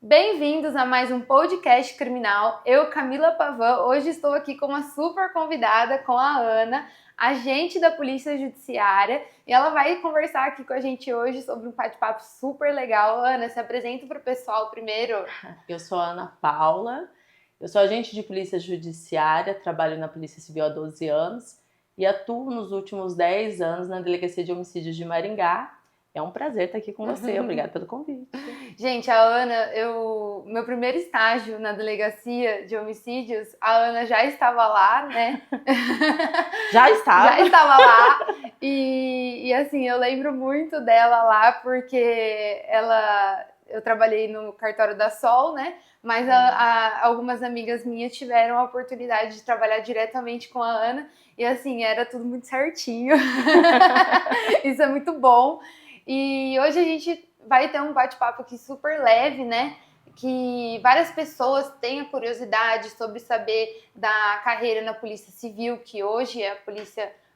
Bem-vindos a mais um podcast criminal. Eu, Camila Pavan, hoje estou aqui com uma super convidada, com a Ana, agente da Polícia Judiciária, e ela vai conversar aqui com a gente hoje sobre um bate-papo super legal. Ana, se apresenta para o pessoal primeiro. Eu sou a Ana Paula, eu sou agente de Polícia Judiciária, trabalho na Polícia Civil há 12 anos e atuo nos últimos 10 anos na Delegacia de Homicídios de Maringá. É um prazer estar aqui com você, obrigada pelo convite. Gente, a Ana, meu primeiro estágio na Delegacia de Homicídios, a Ana já estava lá, né? Já estava? Já estava lá. E assim, eu lembro muito dela lá porque eu trabalhei no cartório da Sol, né? Mas algumas amigas minhas tiveram a oportunidade de trabalhar diretamente com a Ana. E assim, era tudo muito certinho. Isso é muito bom. E hoje a gente vai ter um bate-papo aqui super leve, né? Que várias pessoas têm a curiosidade sobre saber da carreira na Polícia Civil, que hoje é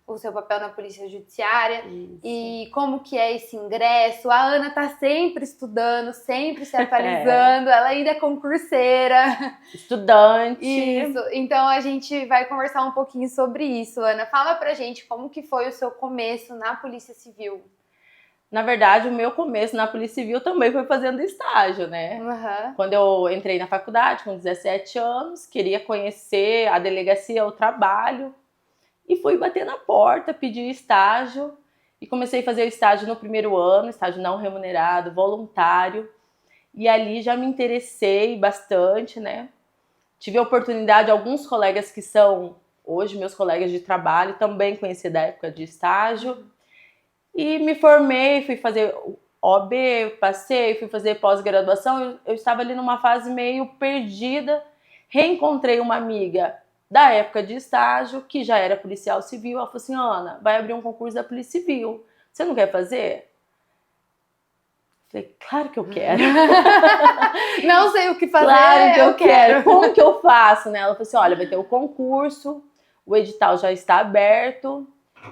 o seu papel na Polícia Judiciária. Isso. E como que é esse ingresso. A Ana tá sempre estudando, sempre se atualizando, ela ainda é concurseira. Estudante. Isso, então a gente vai conversar um pouquinho sobre isso. Ana, fala pra gente como que foi o seu começo na Polícia Civil. Na verdade, o meu começo na Polícia Civil também foi fazendo estágio, né? Uhum. Quando eu entrei na faculdade, com 17 anos, queria conhecer a delegacia, o trabalho, e fui bater na porta, pedir estágio, e comecei a fazer o estágio no primeiro ano, estágio não remunerado, voluntário, e ali já me interessei bastante, né? Tive a oportunidade, alguns colegas que são hoje meus colegas de trabalho, também conheci da época de estágio, e me formei, fui fazer OAB, passei, fui fazer pós-graduação. Eu estava ali numa fase meio perdida. Reencontrei uma amiga da época de estágio, que já era policial civil. Ela falou assim: Ana, vai abrir um concurso da Polícia Civil. Você não quer fazer? Falei, claro que eu quero. Não sei o que fazer, claro que eu quero. Como que eu faço, né? Ela falou assim: olha, vai ter o concurso, o edital já está aberto.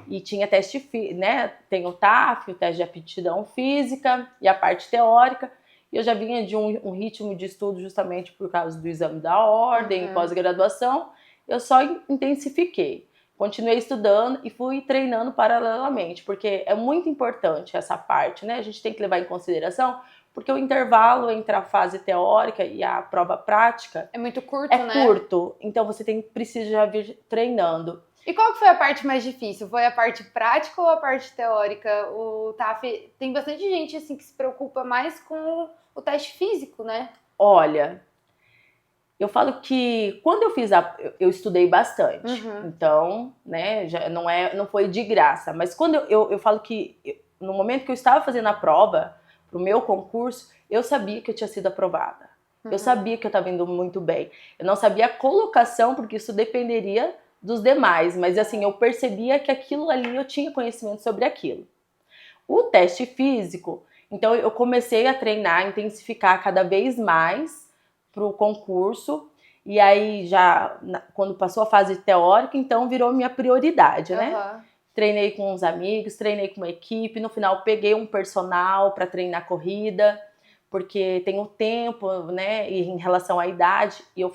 E tinha teste, né? Tem o TAF, o teste de aptidão física e a parte teórica. E eu já vinha de um ritmo de estudo justamente por causa do exame da ordem, pós-graduação. Eu só intensifiquei. Continuei estudando e fui treinando paralelamente, porque é muito importante essa parte, né? A gente tem que levar em consideração, porque o intervalo entre a fase teórica e a prova prática é muito curto, né? É curto, então você precisa já vir treinando. E qual que foi a parte mais difícil? Foi a parte prática ou a parte teórica? O TAF, tem bastante gente assim que se preocupa mais com o teste físico, né? Olha, eu falo que quando eu fiz eu estudei bastante, então, né, já não foi de graça, mas quando eu falo que no momento que eu estava fazendo a prova pro meu concurso, eu sabia que eu tinha sido aprovada. Eu sabia que eu estava indo muito bem. Eu não sabia a colocação, porque isso dependeria dos demais, mas assim, eu percebia que aquilo ali eu tinha conhecimento sobre aquilo. O teste físico, então eu comecei a treinar, intensificar cada vez mais para o concurso, e aí já, quando passou a fase teórica, então virou minha prioridade, né? Treinei com uns amigos, treinei com uma equipe, no final peguei um personal para treinar corrida, porque tem o tempo, né, e em relação à idade, e eu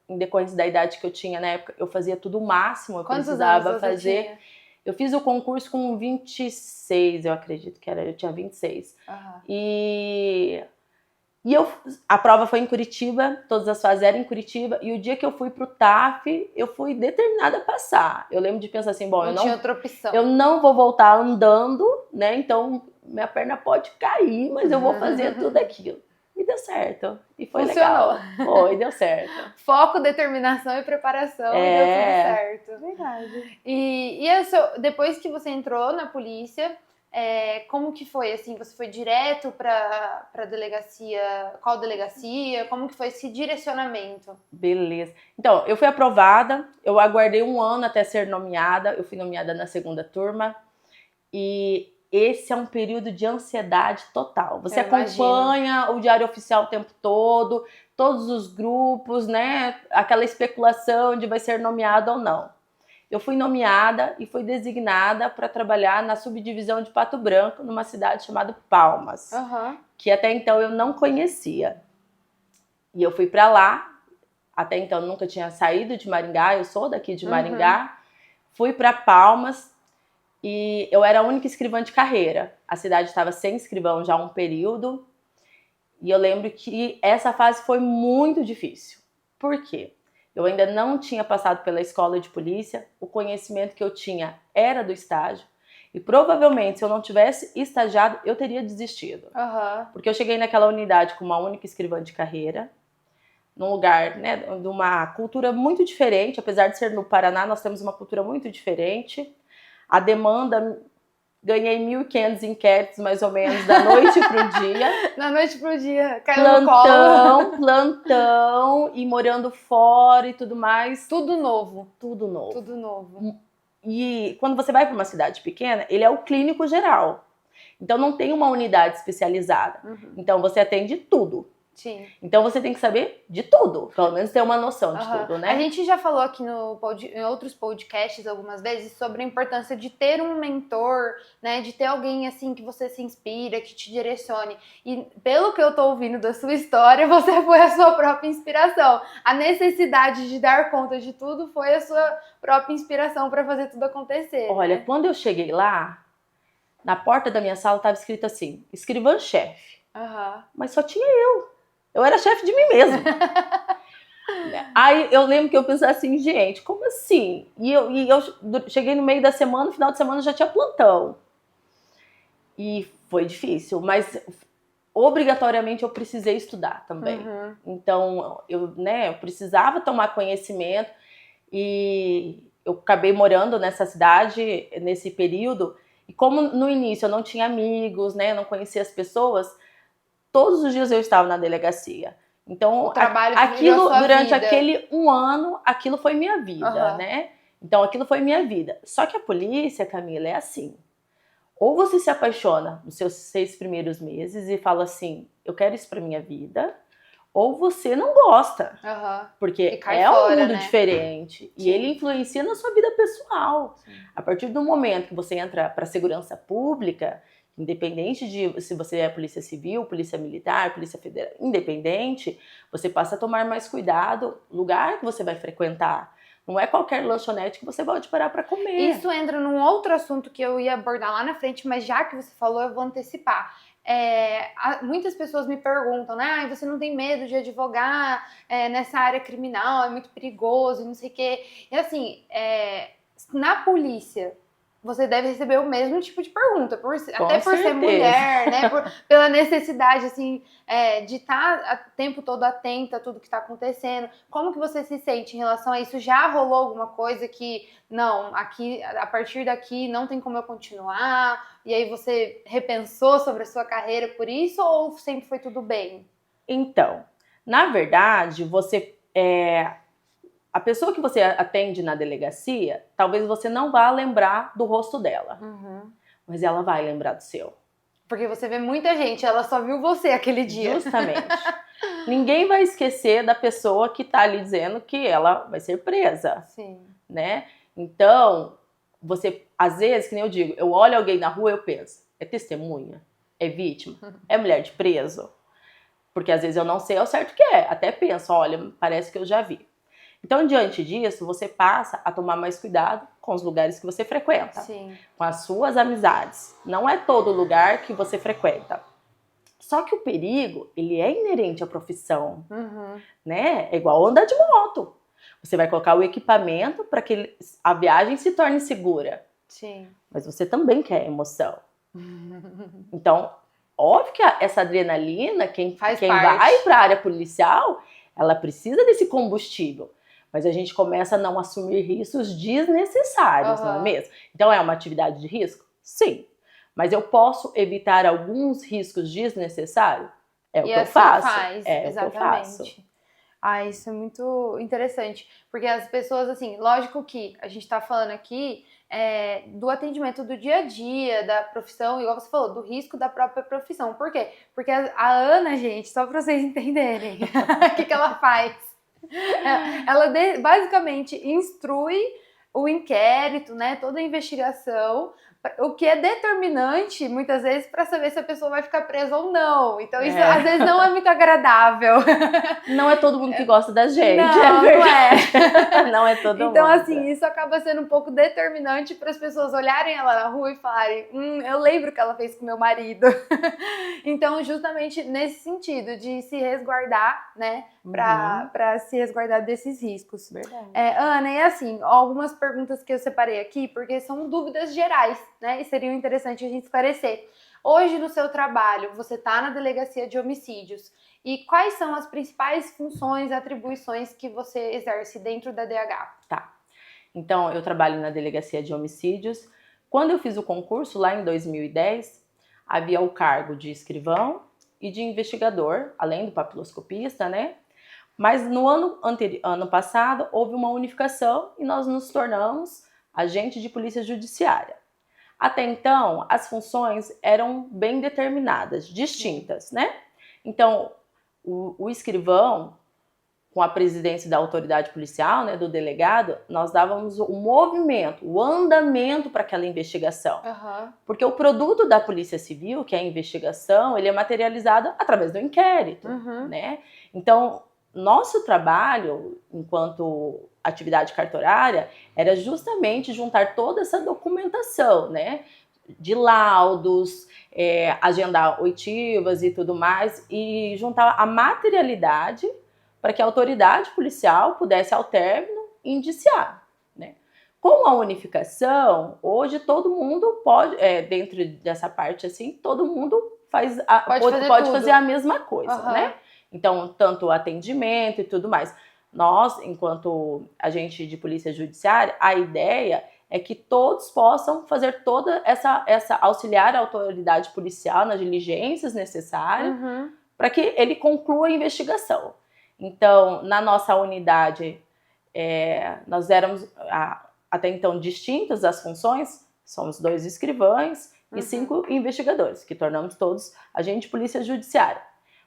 em decorrência da idade que eu tinha na época, eu fazia tudo o máximo, eu precisava fazer. Tinha? Eu fiz o concurso com 26, eu acredito que era, eu tinha 26. E a prova foi em Curitiba, todas as fases eram em Curitiba, e o dia que eu fui pro TAF, eu fui determinada a passar. Eu lembro de pensar assim, bom, não tinha outra opção. Eu não vou voltar andando, né, então minha perna pode cair, mas eu vou fazer tudo aquilo. E deu certo. E foi Funcionou. Legal. Foi, deu certo. Foco, determinação e preparação, e deu tudo certo. Verdade. E depois que você entrou na polícia, como que foi? Assim, você foi direto para delegacia? Qual delegacia? Como que foi esse direcionamento? Beleza. Então, eu fui aprovada, eu aguardei um ano até ser nomeada, eu fui nomeada na segunda turma, e esse é um período de ansiedade total. Você acompanha o Diário Oficial o tempo todo, todos os grupos, né? Aquela especulação de vai ser nomeado ou não. Eu fui nomeada e fui designada para trabalhar na subdivisão de Pato Branco, numa cidade chamada Palmas, que até então eu não conhecia. E eu fui para lá, até então nunca tinha saído de Maringá, eu sou daqui de Maringá. Fui para Palmas e eu era a única escrivã de carreira. A cidade estava sem escrivão já há um período. E eu lembro que essa fase foi muito difícil. Por quê? Eu ainda não tinha passado pela escola de polícia, o conhecimento que eu tinha era do estágio. E provavelmente, se eu não tivesse estagiado, eu teria desistido. Porque eu cheguei naquela unidade com uma única escrivã de carreira, num lugar, né, de uma cultura muito diferente. Apesar de ser no Paraná, nós temos uma cultura muito diferente. A demanda, ganhei 1.500 inquéritos, mais ou menos, da noite pro dia. Da noite pro dia, caiu no colo. Plantão, e morando fora e tudo mais. Tudo novo. Tudo novo. Tudo novo. E quando você vai para uma cidade pequena, ele é o clínico geral. Então não tem uma unidade especializada. Então você atende tudo. Sim. Então você tem que saber de tudo, pelo menos ter uma noção de tudo, né? A gente já falou aqui em outros podcasts algumas vezes sobre a importância de ter um mentor, né? De ter alguém assim que você se inspira, que te direcione. E pelo que eu tô ouvindo da sua história, você foi a sua própria inspiração. A necessidade de dar conta de tudo foi a sua própria inspiração para fazer tudo acontecer. Olha, né? Quando eu cheguei lá, na porta da minha sala estava escrito assim, escrivã-chefe. Mas só tinha eu. Eu era chefe de mim mesma. Aí eu lembro que eu pensei assim, gente, como assim? E eu cheguei no meio da semana, no final de semana já tinha plantão. E foi difícil, mas obrigatoriamente eu precisei estudar também. Então, eu precisava tomar conhecimento e eu acabei morando nessa cidade, nesse período. E como no início eu não tinha amigos, né, eu não conhecia as pessoas, todos os dias eu estava na delegacia. Então, aquilo durante aquele um ano, aquilo foi minha vida, né? Então, aquilo foi minha vida. Só que a polícia, Camila, é assim. Ou você se apaixona nos seus 6 primeiros meses e fala assim, eu quero isso pra minha vida, ou você não gosta. Porque é um mundo diferente. E ele influencia na sua vida pessoal. A partir do momento que você entra pra segurança pública, independente de se você é polícia civil, polícia militar, polícia federal, independente, você passa a tomar mais cuidado no lugar que você vai frequentar. Não é qualquer lanchonete que você pode parar para comer. Isso entra num outro assunto que eu ia abordar lá na frente, mas já que você falou, eu vou antecipar. Muitas pessoas me perguntam, né? Você não tem medo de advogar nessa área criminal, é muito perigoso, não sei o quê. E assim, na polícia, você deve receber o mesmo tipo de pergunta, até por ser mulher, né? Pela necessidade, assim, de estar o tempo todo atenta a tudo que está acontecendo. Como que você se sente em relação a isso? Já rolou alguma coisa que, não, aqui, a partir daqui não tem como eu continuar? E aí você repensou sobre a sua carreira por isso ou sempre foi tudo bem? Então, na verdade, a pessoa que você atende na delegacia, talvez você não vá lembrar do rosto dela. Mas ela vai lembrar do seu. Porque você vê muita gente, ela só viu você aquele dia. Justamente. Ninguém vai esquecer da pessoa que tá ali dizendo que ela vai ser presa. Sim. Né? Então, você, às vezes, que nem eu digo, eu olho alguém na rua e eu penso, é testemunha? É vítima? É mulher de preso? Porque às vezes eu não sei ao certo o que é. Até penso, olha, parece que eu já vi. Então, diante disso, você passa a tomar mais cuidado com os lugares que você frequenta. Sim. Com as suas amizades. Não é todo lugar que você frequenta. Só que o perigo, ele é inerente à profissão. Né? É igual andar de moto. Você vai colocar o equipamento para que a viagem se torne segura. Sim. Mas você também quer emoção. Então, óbvio que essa adrenalina, quem vai para a área policial, ela precisa desse combustível. Mas a gente começa a não assumir riscos desnecessários, não é mesmo? Então, é uma atividade de risco? Sim. Mas eu posso evitar alguns riscos desnecessários? É o que eu faço. É o que eu faço. Isso é muito interessante. Porque as pessoas, assim, lógico que a gente tá falando aqui do atendimento do dia a dia, da profissão, igual você falou, do risco da própria profissão. Por quê? Porque a Ana, gente, só pra vocês entenderem o que ela faz. Ela basicamente instrui o inquérito, né, toda a investigação, o que é determinante, muitas vezes, para saber se a pessoa vai ficar presa ou não. Então, isso às vezes não é muito agradável. Não é todo mundo que gosta da gente, não, é verdade. Não é todo mundo. Então, assim, isso acaba sendo um pouco determinante para as pessoas olharem ela na rua e falarem, eu lembro o que ela fez com meu marido. Então, justamente nesse sentido, de se resguardar, né, para se resguardar desses riscos. Verdade. Ana, e assim, algumas perguntas que eu separei aqui, porque são dúvidas gerais, né, e seriam interessantes a gente esclarecer. Hoje, no seu trabalho, você está na Delegacia de Homicídios. E quais são as principais funções e atribuições que você exerce dentro da DH? Tá. Então, eu trabalho na Delegacia de Homicídios. Quando eu fiz o concurso, lá em 2010, havia o cargo de escrivão e de investigador, além do papiloscopista, né? Mas no ano passado, houve uma unificação e nós nos tornamos agente de polícia judiciária. Até então, as funções eram bem determinadas, distintas, né? Então, o escrivão, com a presidência da autoridade policial, né, do delegado, nós dávamos o movimento, o andamento para aquela investigação. Porque o produto da Polícia Civil, que é a investigação, ele é materializado através do inquérito, né? Então, nosso trabalho, enquanto atividade cartorária, era justamente juntar toda essa documentação, né? De laudos, agendar oitivas e tudo mais, e juntar a materialidade para que a autoridade policial pudesse, ao término, indiciar, né? Com a unificação, hoje todo mundo pode, dentro dessa parte assim, todo mundo pode fazer a mesma coisa, né? Então, tanto o atendimento e tudo mais. Nós, enquanto agente de polícia judiciária, a ideia é que todos possam fazer toda essa auxiliar a autoridade policial nas diligências necessárias para que ele conclua a investigação. Então, na nossa unidade, nós éramos até então distintas as funções, somos 2 escrivães e 5 investigadores, que tornamos todos agente de polícia judiciária.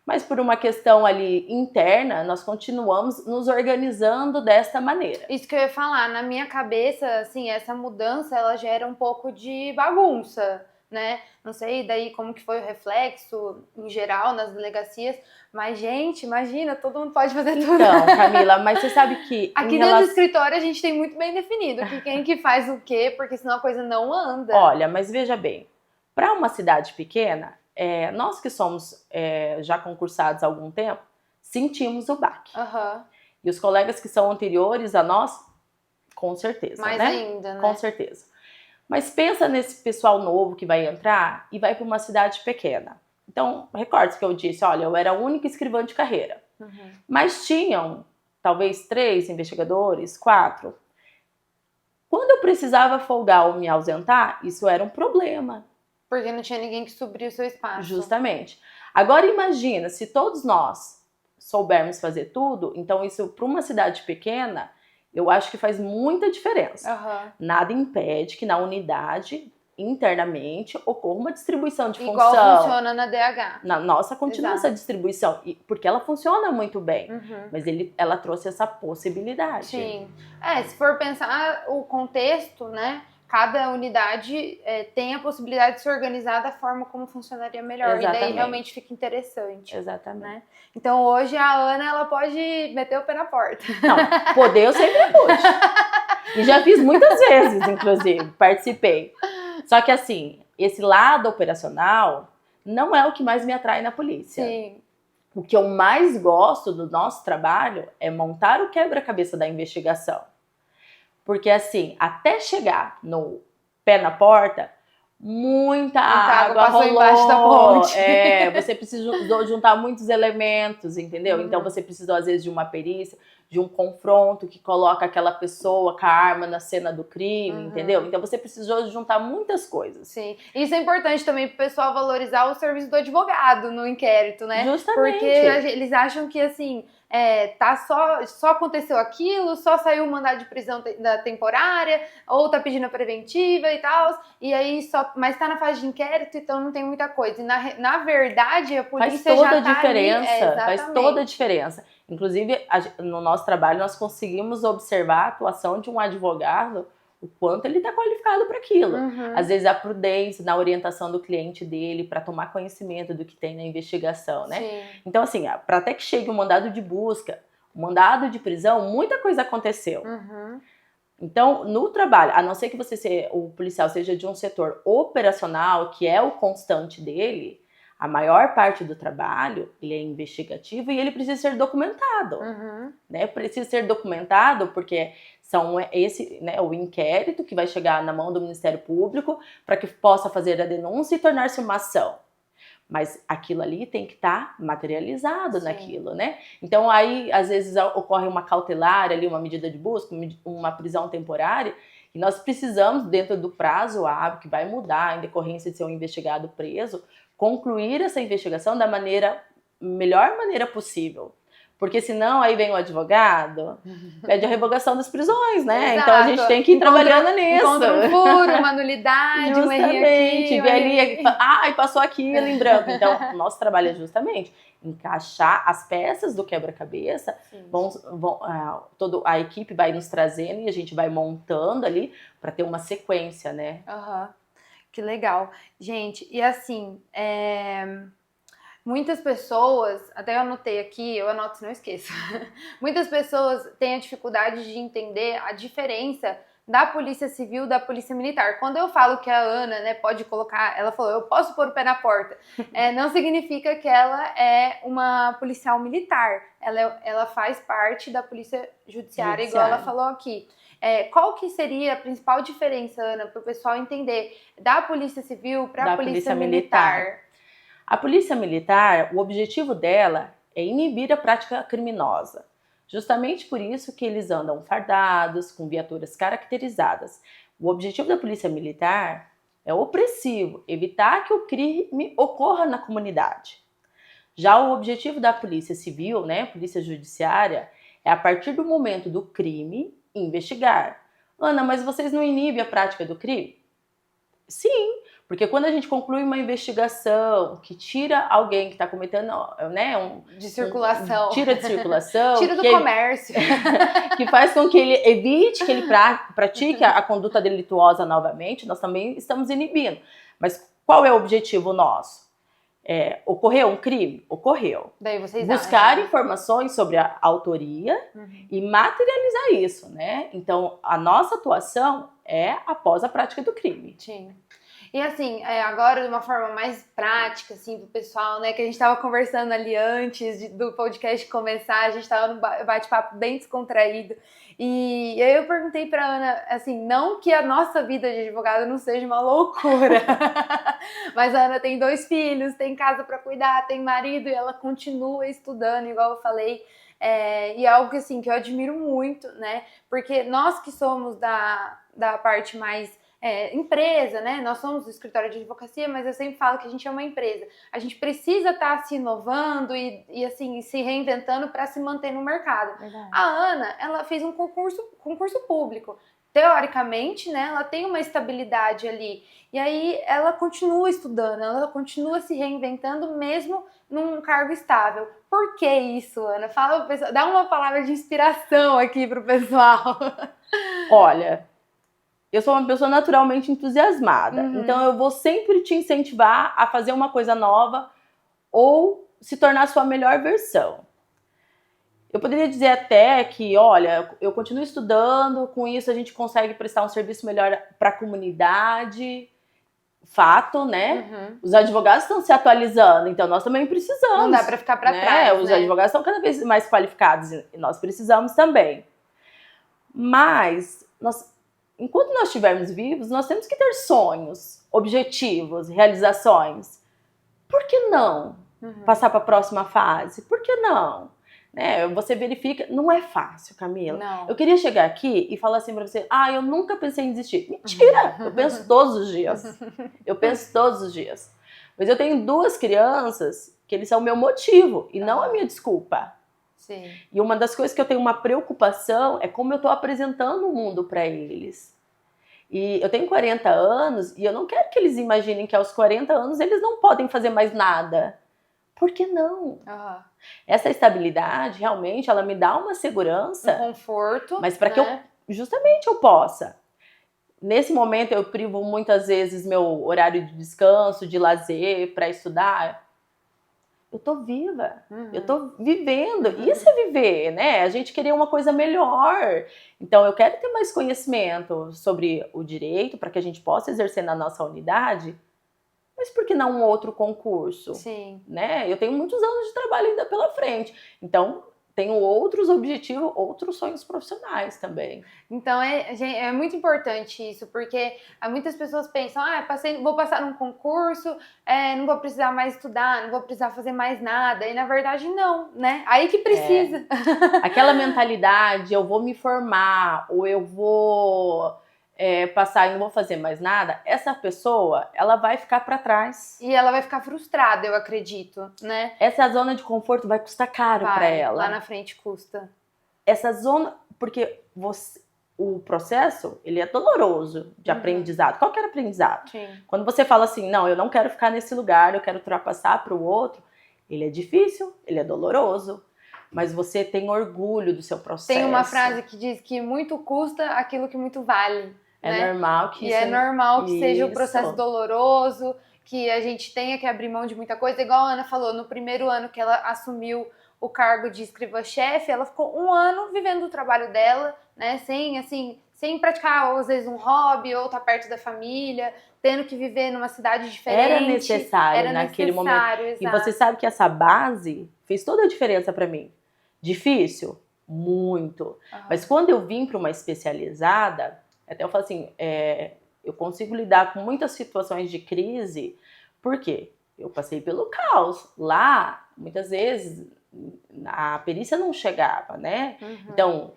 Mas por uma questão ali interna, nós continuamos nos organizando desta maneira. Isso que eu ia falar, na minha cabeça, assim, essa mudança, ela gera um pouco de bagunça, né? Não sei daí como que foi o reflexo em geral nas delegacias, mas, gente, imagina, todo mundo pode fazer tudo. Então, Camila, mas você sabe que... Aqui dentro do escritório a gente tem muito bem definido quem que faz o quê, porque senão a coisa não anda. Olha, mas veja bem, para uma cidade pequena, nós que somos já concursados há algum tempo, sentimos o baque. E os colegas que são anteriores a nós, com certeza, mais né? ainda, né? Com certeza. Mas pensa nesse pessoal novo que vai entrar e vai para uma cidade pequena. Então, recorde que eu disse, olha, eu era a única escrivã de carreira. Mas tinham, talvez, 3 investigadores, 4. Quando eu precisava folgar ou me ausentar, isso era um problema. Porque não tinha ninguém que supriu o seu espaço. Justamente. Agora imagina, se todos nós soubermos fazer tudo, então isso para uma cidade pequena, eu acho que faz muita diferença. Nada impede que na unidade, internamente, ocorra uma distribuição de função. Igual funciona na DH. Na nossa continua essa distribuição, porque ela funciona muito bem, mas ela trouxe essa possibilidade. Sim. Se for pensar o contexto, né? Cada unidade tem a possibilidade de se organizar da forma como funcionaria melhor. Exatamente. E daí realmente fica interessante. Exatamente. Né? Então hoje a Ana, ela pode meter o pé na porta. Não, poder eu sempre pude. E já fiz muitas vezes, inclusive, participei. Só que assim, esse lado operacional não é o que mais me atrai na polícia. Sim. O que eu mais gosto do nosso trabalho é montar o quebra-cabeça da investigação. Porque assim, até chegar no pé na porta, muita água passou rolou, embaixo da ponte. Você precisou juntar muitos elementos, entendeu? Então você precisou às vezes de uma perícia, de um confronto que coloca aquela pessoa com a arma na cena do crime, entendeu? Então você precisou juntar muitas coisas. Sim, isso é importante também pro pessoal valorizar o serviço do advogado no inquérito, né? Justamente. Porque eles acham que assim, só aconteceu aquilo, só saiu o mandado de prisão da temporária, ou tá pedindo a preventiva e tal, e aí mas tá na fase de inquérito, então não tem muita coisa. E na verdade, a polícia já tá faz toda a diferença. Inclusive, no nosso trabalho, nós conseguimos observar a atuação de um advogado o quanto ele está qualificado para aquilo. Às vezes a prudência na orientação do cliente dele para tomar conhecimento do que tem na investigação, né? Sim. Então, assim, para até que chegue o mandado de busca, o mandado de prisão, muita coisa aconteceu. Então, no trabalho, a não ser que o policial seja de um setor operacional, que é o constante dele, a maior parte do trabalho, ele é investigativo e ele precisa ser documentado. Né? Precisa ser documentado porque o inquérito que vai chegar na mão do Ministério Público para que possa fazer a denúncia e tornar-se uma ação. Mas aquilo ali tem que estar materializado naquilo, né? Então aí, às vezes, ocorre uma cautelar ali, uma medida de busca, uma prisão temporária, e nós precisamos, dentro do prazo hábil, que vai mudar em decorrência de ser um investigado preso, concluir essa investigação da melhor maneira possível. Porque senão aí vem o advogado, pede a revogação das prisões, né? Então a gente tem que ir trabalhando nisso. Encontra um furo, uma nulidade, um errinho aqui. Vê ali, passou aquilo em branco. Então o nosso trabalho é justamente encaixar as peças do quebra-cabeça. Toda a equipe vai nos trazendo e a gente vai montando ali para ter uma sequência, né? Que legal. Gente, e assim, muitas pessoas, até eu anotei aqui, eu anoto se não esqueço. Muitas pessoas têm a dificuldade de entender a diferença da Polícia Civil e da Polícia Militar. Quando eu falo que a Ana, né, pode colocar, ela falou, eu posso pôr o pé na porta, não significa que ela é uma policial militar. Ela faz parte da Polícia Judiciária, igual ela falou aqui. Qual que seria a principal diferença, Ana, para o pessoal entender da Polícia Civil para a Polícia Militar? A Polícia Militar, o objetivo dela é inibir a prática criminosa. Justamente por isso que eles andam fardados, com viaturas caracterizadas. O objetivo da Polícia Militar é opressivo, evitar que o crime ocorra na comunidade. Já o objetivo da Polícia Civil, né, Polícia Judiciária, é a partir do momento do crime, investigar. Ana, mas vocês não inibem a prática do crime? Sim, porque quando a gente conclui uma investigação que tira alguém que está cometendo, né, de circulação, tira de circulação, tira do comércio, que faz com que ele evite que ele pratique a conduta delituosa novamente, nós também estamos inibindo. Mas qual é o objetivo nosso? Ocorreu um crime? Ocorreu. Daí vocês buscar informações sobre a autoria e materializar isso, né? Então, a nossa atuação é após a prática do crime. Sim. E assim, agora de uma forma mais prática, assim, pro pessoal, né, que a gente tava conversando ali antes do podcast começar, a gente tava num bate-papo bem descontraído, e aí eu perguntei pra Ana, assim, não que a nossa vida de advogada não seja uma loucura, mas a Ana tem 2 filhos, tem casa pra cuidar, tem marido, e ela continua estudando, igual eu falei, e é algo que, assim, que eu admiro muito, né, porque nós que somos da parte mais empresa, né? Nós somos do escritório de advocacia, mas eu sempre falo que a gente é uma empresa. A gente precisa estar se inovando e assim, se reinventando para se manter no mercado. Verdade. A Ana, ela fez um concurso público. Teoricamente, né? Ela tem uma estabilidade ali. E aí ela continua estudando, ela continua se reinventando mesmo num cargo estável. Por que isso, Ana? Fala pro pessoal, dá uma palavra de inspiração aqui pro pessoal. Olha, eu sou uma pessoa naturalmente entusiasmada, então eu vou sempre te incentivar a fazer uma coisa nova ou se tornar a sua melhor versão. Eu poderia dizer até que, olha, eu continuo estudando, com isso a gente consegue prestar um serviço melhor para a comunidade. Fato, né? Os advogados estão se atualizando, então nós também precisamos. Não dá para ficar para trás, Os advogados estão cada vez mais qualificados e nós precisamos também. Mas enquanto nós estivermos vivos, nós temos que ter sonhos, objetivos, realizações. Por que não passar para a próxima fase? Por que não? Né? Você verifica, não é fácil, Camila. Não. Eu queria chegar aqui e falar assim para você, eu nunca pensei em desistir. Mentira! Eu penso todos os dias. Mas eu tenho 2 crianças que eles são o meu motivo e não a minha desculpa. Sim. E uma das coisas que eu tenho uma preocupação é como eu estou apresentando o mundo para eles. E eu tenho 40 anos e eu não quero que eles imaginem que aos 40 anos eles não podem fazer mais nada. Por que não? Essa estabilidade, realmente, ela me dá uma segurança. Um conforto. Mas para que justamente eu possa. nesse momento eu privo muitas vezes meu horário de descanso, de lazer, para estudar. Eu tô viva, eu tô vivendo. Isso é viver, né? A gente queria uma coisa melhor. Então, eu quero ter mais conhecimento sobre o direito para que a gente possa exercer na nossa unidade. Mas por que não um outro concurso? Sim. Né? Eu tenho muitos anos de trabalho ainda pela frente. Então, tenho outros objetivos, outros sonhos profissionais também. Então, é muito importante isso, porque muitas pessoas pensam, vou passar num concurso, não vou precisar mais estudar, não vou precisar fazer mais nada. E, na verdade, não, né? Aí que precisa. Aquela mentalidade, eu vou me formar, ou eu vou passar e não vou fazer mais nada, essa pessoa, ela vai ficar para trás. E ela vai ficar frustrada, eu acredito, né? Essa zona de conforto vai custar caro para ela. Lá na frente custa. Essa zona, porque o processo, ele é doloroso de aprendizado, qualquer aprendizado. Sim. Quando você fala assim, não, eu não quero ficar nesse lugar, eu quero ultrapassar para o outro, ele é difícil, ele é doloroso. Mas você tem orgulho do seu processo. Tem uma frase que diz que muito custa aquilo que muito vale. É normal que é normal que seja um processo doloroso, que a gente tenha que abrir mão de muita coisa. Igual a Ana falou, no primeiro ano que ela assumiu o cargo de escrivã-chefe, ela ficou 1 ano vivendo o trabalho dela, né? Sem praticar, às vezes, um hobby, ou estar perto da família, tendo que viver numa cidade diferente. Era necessário naquele momento. Exato. E você sabe que essa base fez toda a diferença para mim. Difícil? Muito. Mas quando eu vim para uma especializada, até eu falo assim, eu consigo lidar com muitas situações de crise, por quê? Eu passei pelo caos. Lá, muitas vezes, a perícia não chegava, né? Então,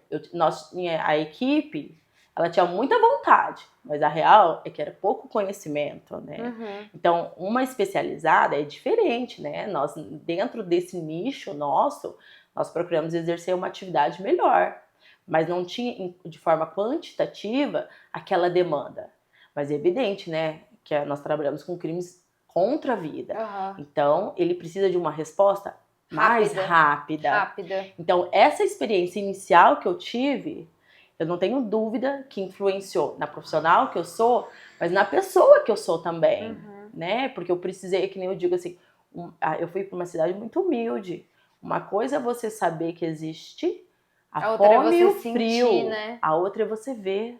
a equipe, ela tinha muita vontade, mas a real é que era pouco conhecimento, né? Então, uma especializada é diferente, né? Nós, dentro desse nicho nosso, nós procuramos exercer uma atividade melhor, mas não tinha, de forma quantitativa, aquela demanda. Mas é evidente, né, que nós trabalhamos com crimes contra a vida. Então, ele precisa de uma resposta mais rápida. Então, essa experiência inicial que eu tive, eu não tenho dúvida que influenciou na profissional que eu sou, mas na pessoa que eu sou também, né? Porque eu precisei, que nem eu digo assim, eu fui para uma cidade muito humilde. Uma coisa é você saber que existe a fome e o frio, sentir, né? A outra é você ver,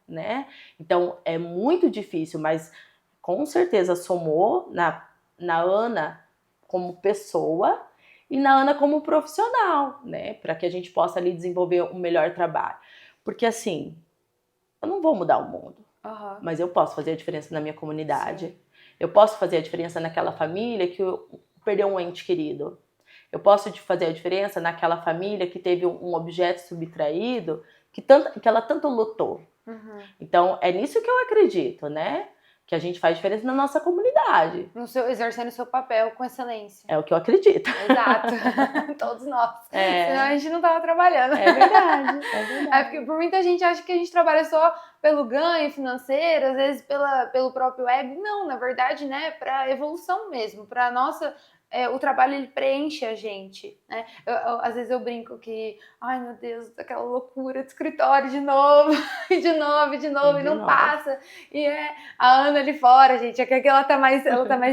né? Então, é muito difícil, mas com certeza somou na Ana como pessoa e na Ana como profissional, né? Para que a gente possa ali desenvolver um melhor trabalho. Porque assim, eu não vou mudar o mundo, mas eu posso fazer a diferença na minha comunidade. Sim. Eu posso fazer a diferença naquela família que perdeu um ente querido. Eu posso fazer a diferença naquela família que teve um objeto subtraído que ela tanto lutou. Então, é nisso que eu acredito, né? Que a gente faz diferença na nossa comunidade. Exercendo o seu papel com excelência. É o que eu acredito. Exato. Todos nós. Senão a gente não tava trabalhando. É verdade, é verdade. É porque por muita gente acha que a gente trabalha só pelo ganho financeiro, às vezes pelo próprio ego. Não, na verdade, né? Pra evolução mesmo, pra nossa... o trabalho, ele preenche a gente, né? Às vezes eu brinco que, ai meu Deus, aquela loucura de escritório de novo, e de novo, e não passa. E a Ana ali fora, gente, é que ela tá mais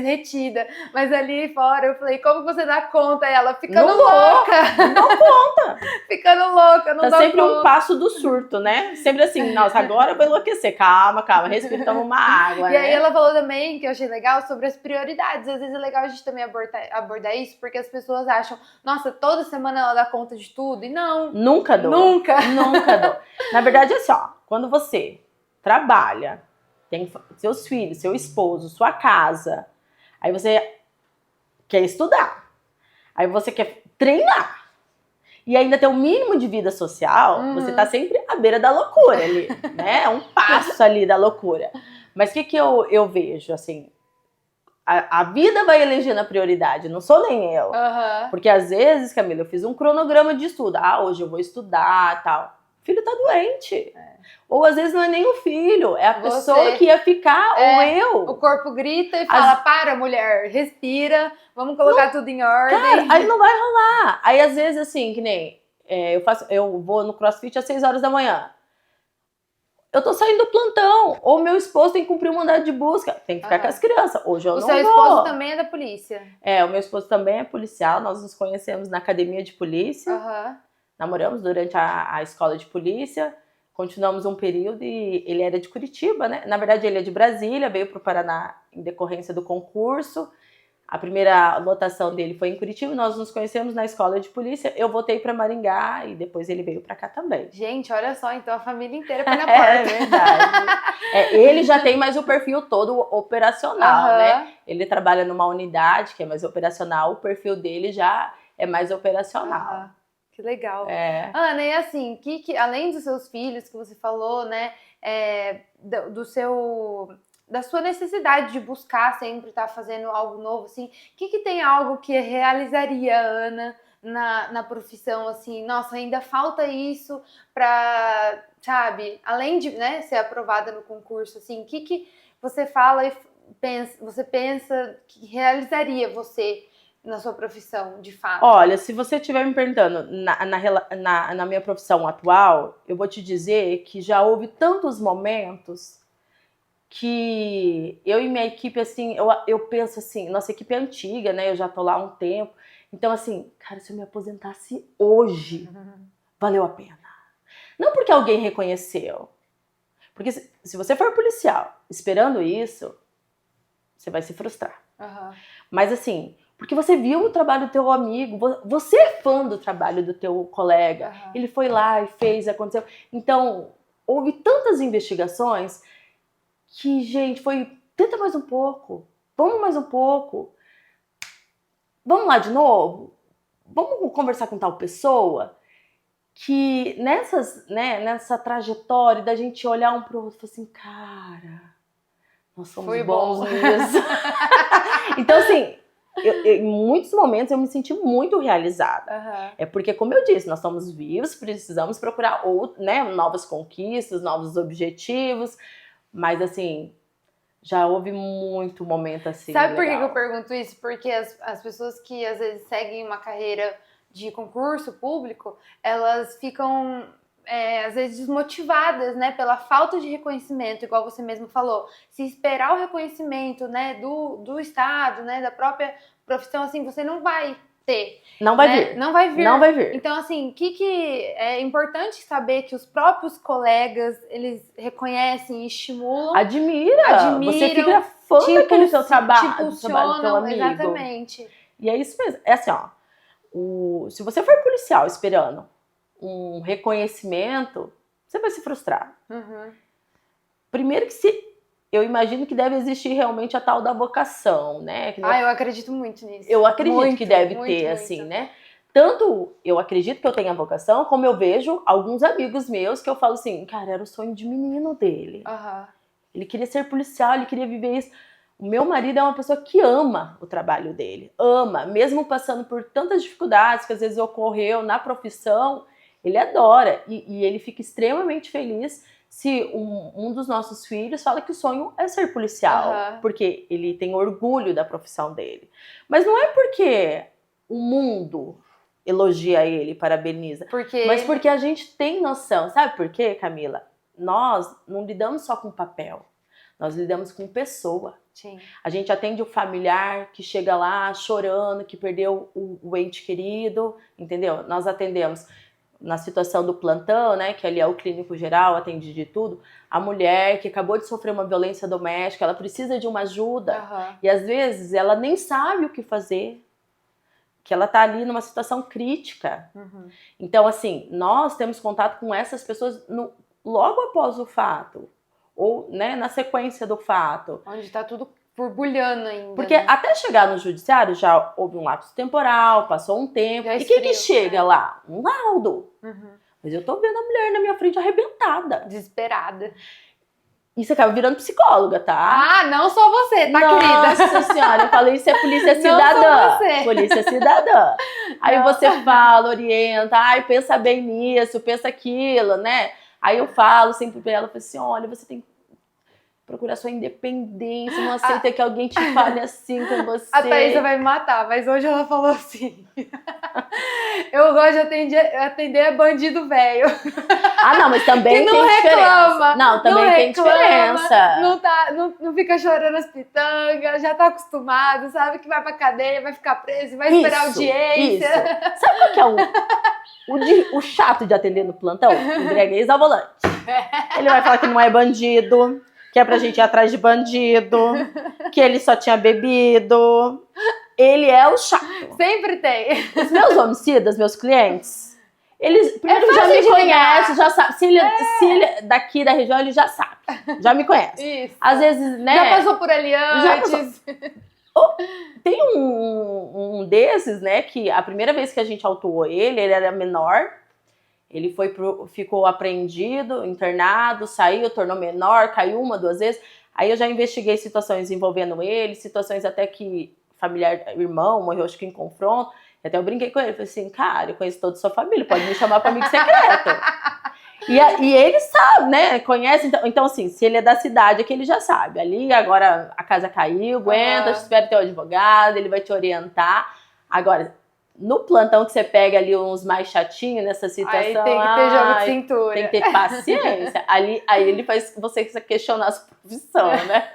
retida, mas ali fora eu falei, como você dá conta? Ela ficando louca. Não conta. Ficando louca, não dá conta. Tá sempre um passo do surto, né? Sempre assim, nossa, agora eu vou enlouquecer. Calma, respira, toma uma água, E aí ela falou também, que eu achei legal, sobre as prioridades. Às vezes é legal a gente também abordar isso, porque as pessoas acham, nossa, toda semana ela dá conta de tudo, e não. Nunca dou. Nunca dou. Na verdade, é assim, ó, quando você trabalha, tem seus filhos, seu esposo, sua casa, aí você quer estudar, aí você quer treinar, e ainda ter o mínimo de vida social, você tá sempre à beira da loucura ali, né? É um passo ali da loucura. Mas o que eu vejo, assim, a vida vai elegendo a prioridade, não sou nem eu. Porque às vezes, Camila, eu fiz um cronograma de estudo. Hoje eu vou estudar e tal. O filho tá doente. Ou às vezes não é nem o filho, é a pessoa que ia ficar, ou eu. O corpo grita e fala, para mulher, respira, vamos colocar tudo em ordem. Cara, aí não vai rolar. Aí às vezes assim, que nem, eu vou no CrossFit às 6 horas da manhã. eu tô saindo do plantão, ou meu esposo tem que cumprir o mandado de busca, tem que ficar com as crianças, hoje eu não vou. O seu esposo também é da polícia? O meu esposo também é policial, nós nos conhecemos na academia de polícia, namoramos durante a escola de polícia, continuamos um período e ele era de Curitiba, né? Na verdade ele é de Brasília, veio para o Paraná em decorrência do concurso. A primeira lotação dele foi em Curitiba, nós nos conhecemos na escola de polícia, eu voltei para Maringá e depois ele veio para cá também. Gente, olha só, então a família inteira foi na porta. É verdade. Ele já tem mais o perfil todo operacional, né? Ele trabalha numa unidade que é mais operacional, o perfil dele já é mais operacional. Que legal. Ana, e assim, além dos seus filhos que você falou, né, da sua necessidade de buscar sempre estar fazendo algo novo, assim, que tem algo que realizaria a Ana na profissão, assim, nossa, ainda falta isso pra, sabe, além de, né, ser aprovada no concurso, assim, o que você fala e você pensa que realizaria você na sua profissão, de fato? Olha, se você estiver me perguntando na minha profissão atual, eu vou te dizer que já houve tantos momentos que eu e minha equipe, assim, eu penso assim, nossa equipe é antiga, né? Eu já tô lá há um tempo. Então, assim, cara, se eu me aposentasse hoje, valeu a pena. Não porque alguém reconheceu. Porque se você for policial esperando isso, você vai se frustrar. Mas, assim, porque você viu o trabalho do teu amigo, você é fã do trabalho do teu colega, ele foi lá e fez, aconteceu. Então, houve tantas investigações que, gente, tenta mais um pouco, vamos mais um pouco, vamos lá de novo, vamos conversar com tal pessoa, que nessa trajetória da gente olhar um pro outro e falar assim, cara, nós somos bons nisso. Então, assim, em muitos momentos eu me senti muito realizada. É porque, como eu disse, nós estamos vivos, precisamos procurar novas conquistas, novos objetivos. Mas, assim, já houve muito momento assim. Sabe por que eu pergunto isso? Porque as pessoas que às vezes seguem uma carreira de concurso público, elas ficam, às vezes, desmotivadas, né? Pela falta de reconhecimento, igual você mesmo falou. Se esperar o reconhecimento, né, do Estado, né, da própria profissão, assim, você não vai ter. Não vai vir. Não vai vir. Não vai vir. Então, assim, que é importante saber que os próprios colegas, eles reconhecem e estimulam. Admira. Você fica fã daquele seu trabalho, do trabalho do teu amigo. Exatamente. E é isso mesmo. É assim, ó. Se você for policial esperando um reconhecimento, você vai se frustrar. Primeiro que eu imagino que deve existir realmente a tal da vocação, né? Eu acredito muito nisso. Eu acredito que deve ter, assim, né? Tanto eu acredito que eu tenho a vocação, como eu vejo alguns amigos meus que eu falo assim, cara, era o sonho de menino dele. Ele queria ser policial, ele queria viver isso. O meu marido é uma pessoa que ama o trabalho dele. Ama, mesmo passando por tantas dificuldades que às vezes ocorreu na profissão, ele adora. E ele fica extremamente feliz se um dos nossos filhos fala que o sonho é ser policial, porque ele tem orgulho da profissão dele. Mas não é porque o mundo elogia ele, parabeniza, mas porque a gente tem noção. Sabe por quê, Camila? Nós não lidamos só com papel, nós lidamos com pessoa. Sim. A gente atende o familiar que chega lá chorando, que perdeu o ente querido, entendeu? Nós atendemos na situação do plantão, né, que ali é o clínico geral, atende de tudo, a mulher que acabou de sofrer uma violência doméstica, ela precisa de uma ajuda, e às vezes ela nem sabe o que fazer, que ela tá ali numa situação crítica. Então, assim, nós temos contato com essas pessoas logo após o fato, ou, né, na sequência do fato. Onde tá tudo borbulhando ainda. Porque até chegar no judiciário já houve um lapso temporal, passou um tempo. E quem que chega lá? Um laudo. Mas eu tô vendo a mulher na minha frente arrebentada. Desesperada. E você acaba virando psicóloga, tá? Não só você, tá, querida? Nossa senhora, eu falei, isso é polícia cidadã. Não só você. Polícia cidadã. Aí você fala, orienta, pensa bem nisso, pensa aquilo, né? Aí eu falo sempre pra ela, assim, olha, você tem procura sua independência, não aceita que alguém te fale assim com você. A Thaisa vai me matar, mas hoje ela falou assim, eu gosto de atender bandido velho. Ah, não, mas também que tem reclama, diferença. Não, também não tem reclama, diferença. Não fica chorando as pitangas, já tá acostumado, sabe que vai pra cadeia, vai ficar preso, vai esperar audiência. Isso. Sabe qual que é o chato de atender no plantão? Embriaguez ao volante. Ele vai falar que não é bandido, que é pra gente ir atrás de bandido, que ele só tinha bebido. Ele é o chato. Sempre tem. Os meus homicidas, meus clientes, eles primeiro já me conhecem, já sabem. Se ele é daqui da região, ele já sabe. Já me conhece. Isso. Às vezes, né? Já passou por ali antes. Tem um desses, né, que a primeira vez que a gente autuou ele era menor. Ele ficou apreendido, internado, saiu, tornou menor, caiu 1, 2 vezes. Aí eu já investiguei situações envolvendo ele, situações até que familiar, irmão, morreu acho que em confronto. E até eu brinquei com ele, falei assim, cara, eu conheço toda a sua família, pode me chamar para amigo secreto. E ele sabe, né, conhece, então assim, se ele é da cidade é que ele já sabe. Ali agora a casa caiu, aguenta, espera ter o advogado, ele vai te orientar. Agora, no plantão que você pega ali uns mais chatinhos nessa situação, aí tem que ter jogo de cintura. Tem que ter paciência. Aí ele faz você questionar a sua profissão, né?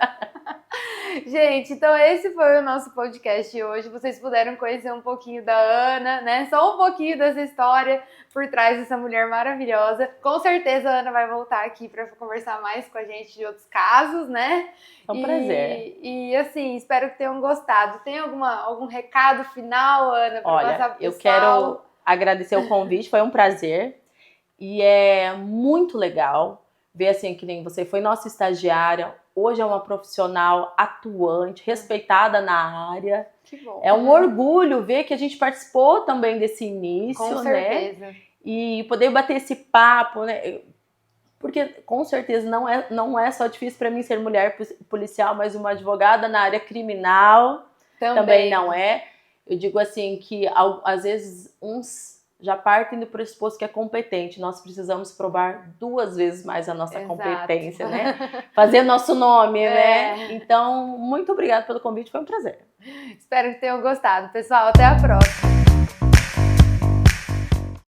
Gente, então esse foi o nosso podcast de hoje. Vocês puderam conhecer um pouquinho da Ana, né? Só um pouquinho dessa história por trás dessa mulher maravilhosa. Com certeza a Ana vai voltar aqui para conversar mais com a gente de outros casos, né? É um prazer. E assim, espero que tenham gostado. Tem algum recado final, Ana, para passar pro pessoal? Eu quero agradecer o convite, foi um prazer. E é muito legal ver assim, que nem você foi nossa estagiária, hoje é uma profissional atuante, respeitada na área. Que bom. É um orgulho ver que a gente participou também desse início, com certeza, né? E poder bater esse papo, né? Porque com certeza não é só difícil para mim ser mulher policial, mas uma advogada na área criminal também não é. Eu digo assim que às vezes uns já partem do pressuposto que é competente. Nós precisamos provar 2 vezes mais a nossa competência, né? Fazer nosso nome, né? Então, muito obrigada pelo convite, foi um prazer. Espero que tenham gostado. Pessoal, até a próxima.